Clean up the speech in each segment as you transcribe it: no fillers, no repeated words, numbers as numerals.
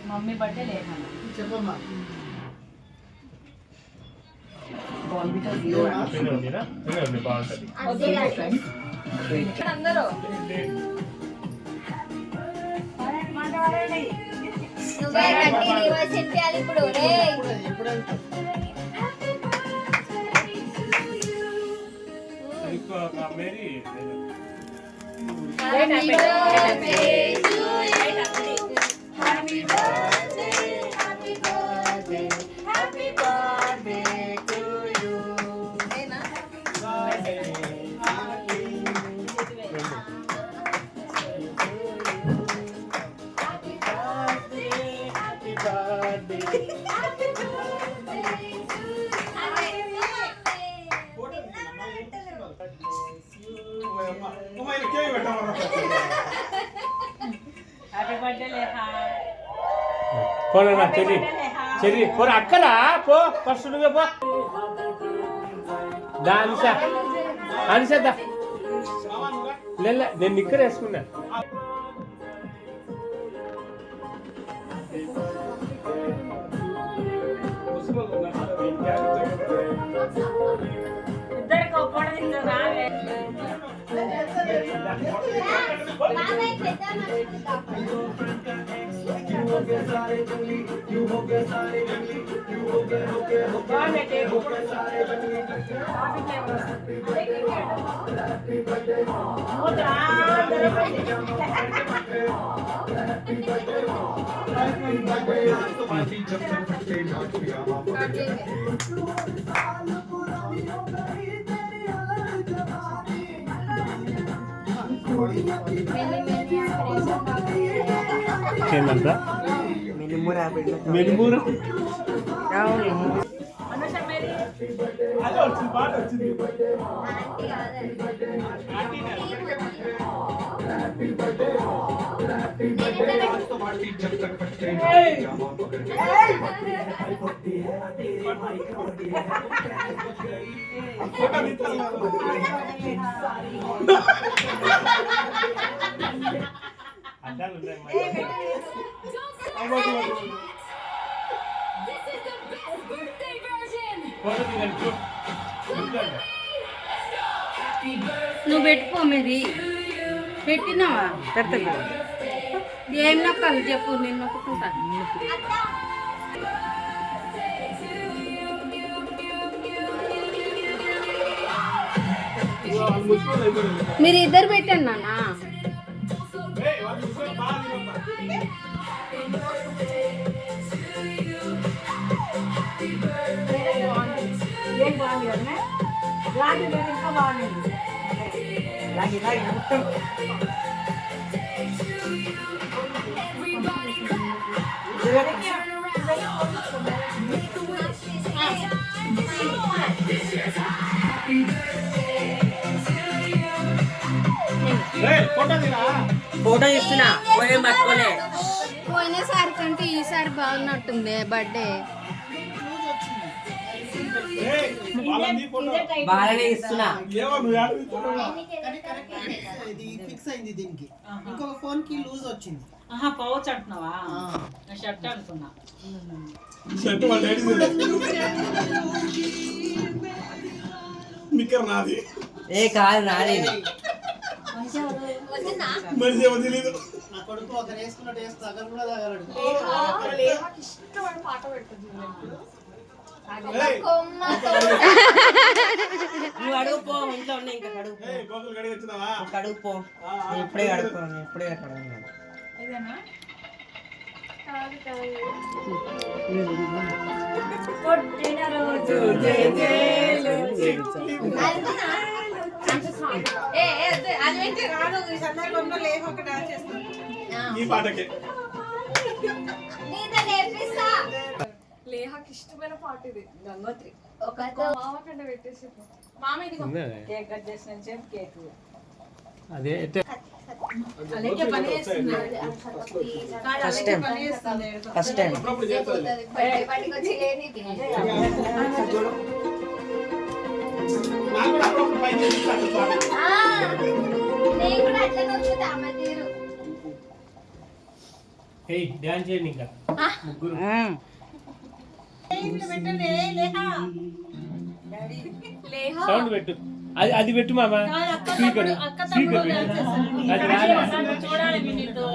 Mummy birthday లేఖన చెప్పమ్మా. అందరూ ఇప్పుడు పోనా చెల్లి చెల్లి పో అక్కలా పో ఫస్ట్ నువ్వే పో దా అనిషా అనిషా దా లే నేను నిక్కర వేసుకున్నా ఇద్దరికి ఒప్పడ రావే ఏంటంట మెనుమూర నువ్వు పెట్టుకో మీది పెట్టినావా పెడతా ఏం నొక్కాలి చెప్పు నేను నొక్కుతుంటాను మీరు ఇద్దరు పెట్టండి నాన్న ఇంకా బాగుంది ఫోటో ఇస్తున్నా పట్టుకోలే పోయినసారి కంటే ఈసారి బాగున్నట్టుంది బర్త్డే బాగానే ఇస్తున్నా ఫిక్స్ అయింది దీనికి ఇంకొక ఫోన్ కి లూజ్ వచ్చింది పౌచ్ అంటున్నావా షర్ట్ అనుకున్నా నాది ఏ కాదు రాలేదు నా కొడుకు ఒక వేసుకున్నట్టు వేస్తా అక్కడ కూడా తాగలడు పాట పెడుతుంది నువ్వు అడుగు పో ఇంట్లో ఉన్నాయి ఇంకా కడుగు పో ఇప్పుడే కడుక్కోను ఇప్పుడే కడుగున్నాను లేహాకి ఇష్టమైన పాట ఇది గంగోత్రి ఒక మామ కంట పెట్టేసి మామ ఇది కేక్ కట్ చేసిన చెప్పు కేక్ అదే అలాగే పని చేస్తుంది ఫస్ట్ టైం బర్త్డే పార్టీకి వచ్చి లేని నేను కూడా అట్లనే వచ్చి తామతీరు ఏయ్ డాన్స్ చేయండి ఇంకా ముగ్గురు సౌండ్ పెట్టు అది పెట్టు మామ స్పీకర్ స్పీకర్ అది రాలే చూడాలి నీతో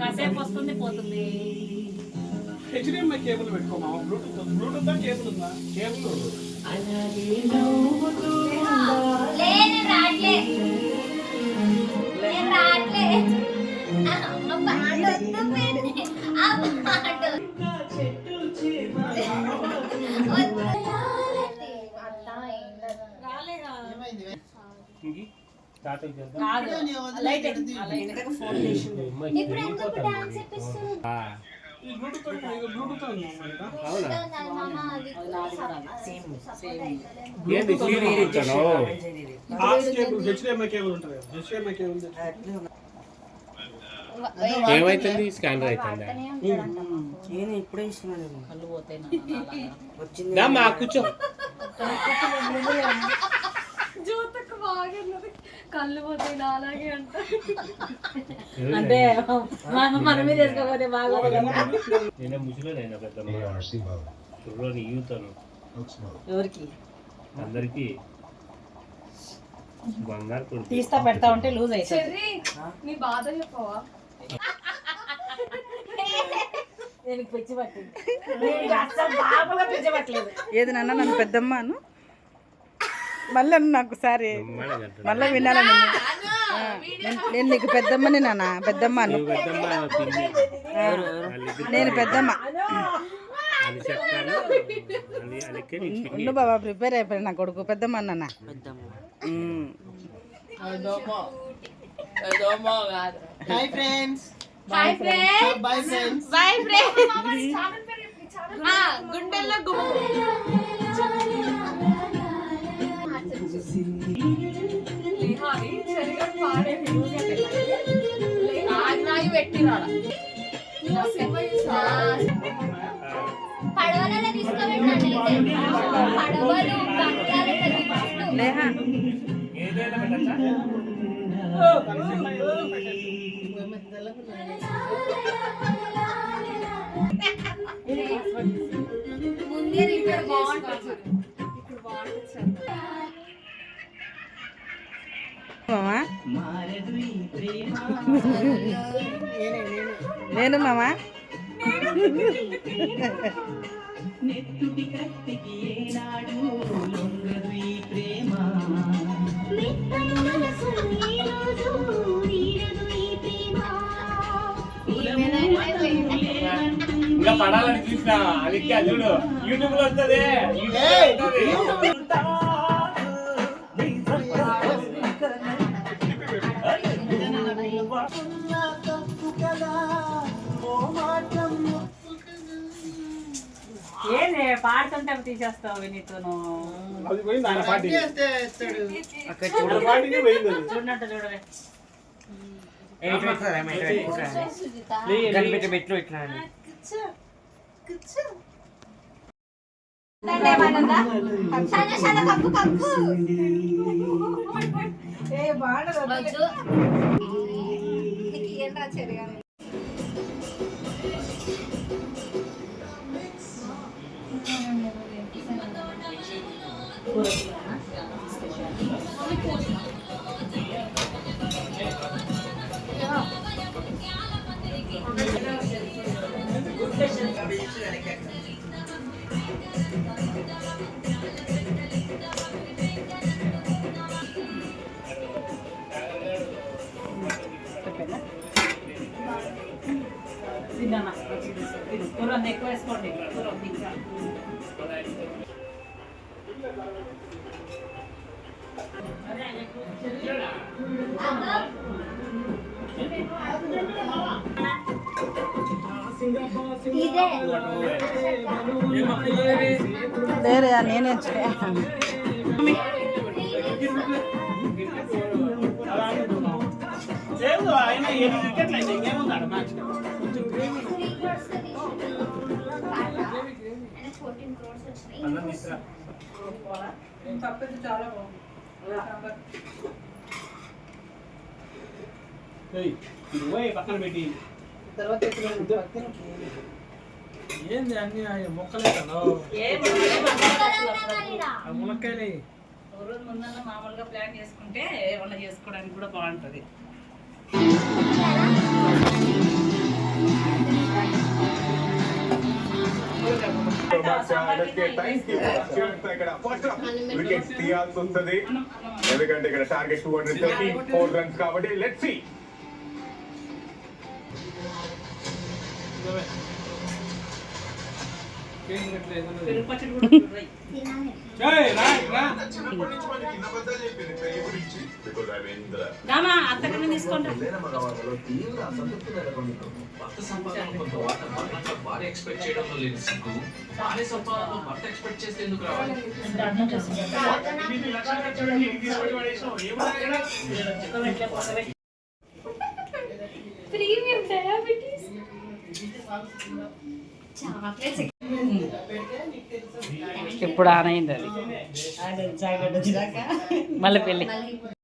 కాసేపు వస్తుంది పోతుంది. హెచ్డిఎంఐ కేబుల్ పెట్టుకోమా, బ్లూటూత్ కేబుల్ ఉందా? కేబుల్ ఏంది సీరియల్ ఇచ్చాను హెచ్డిఎంఐ కేబుల్ ఉంటుంది. హెచ్డిఎంఐ కేబుల్ ఏమైతుంది స్కానర్ అవుతుందా నేను ఇప్పుడే ఇస్తున్నాను కళ్ళు పోతాయి వచ్చింది మా కూర్చో జ్యోతకు బాగున్నది, కళ్ళు పోతాయి అలాగే అంట. అంటే మన మీద వేసుకోకపోతే బాగోదు కదా. నేనే ముసలినైనా పెద్దమ్మ కుర్రోని యూత్ అను ఎవరికి అందరికి బంగారు కొడుకు తీస్తా పెడతా ఉంటే లూజ్ అవుతుంది. నీ బాధ చెప్పవా? నేను పిచ్చి పట్టింది. నేను అసలు బాబుగా పిచ్చి పట్టలేదు. ఏది నాన్న నన్ను పెద్దమ్మాను మళ్ళీ నాకు సారి మళ్ళీ వినాలని నేను నీకు పెద్దమ్మని నాన్న, పెద్దమ్మాను పెద్దమ్మ పిన్ని నేను పెద్దమ్మ. అది చెప్తాను ఉండు బాబా, ప్రిపేర్ అయిపోయి నా కొడుకు పెద్దమ్మ నాన్న. Hi friends. Hi friends, bye friends. Bye friends. గుండెల్లో గుమ్మ పడవలలో తీసుకోబెట్టాను. పడవలు లేహా ఏదైనా పెట్టచ్చా ముందే ఇక్కడ బాగుంటుంది. ఇక్కడ బాగుంటుంది మామా. నేను మామా ఇంకా పడాలని చూసినా అది చూడు యూట్యూబ్ లో వస్తుంది ఏంది పాడుతుంటే తీసేస్తావు నీతోను. అది పోయింది ఆయన పార్టీ. అక్కడ పార్టీకి పోయింది అది. చూడనట్టు చూడవే. పెట్టు ఇట్లా కప్పు కప్పు ఏంట్రా చెరిగా తిన్నామా కూర ఎక్కువ వేసుకోండి. కూర ఇంకా లేరే నేనే లేదు ఆయన 7 వికెట్లు అయితే ఇంకేముంది మ్యాచ్. ఇది పోయి పక్కన పెట్టి తర్వాత ఎప్పుడు ఏంది అన్ని మొక్కలే కదా ములక్కాయలే రోజు ముందన్న మామూలుగా ప్లాన్ చేసుకుంటే ఏమన్నా చేసుకోవడానికి కూడా బాగుంటది. వికెట్స్ తీయాల్సి వస్తుంది ఎందుకంటే ఇక్కడ టార్గెట్ 234 రన్స్ కాబట్టి లెట్స్ సీ. పెరుగు పచ్చడి కూడా చూడరాయి. రామా అత్తకన్నా తీసుకుంటా. ప్రీమియం డయాబెటీస్ ఇప్పుడు ఆన్ అయింది అది. మళ్ళీ పెళ్ళి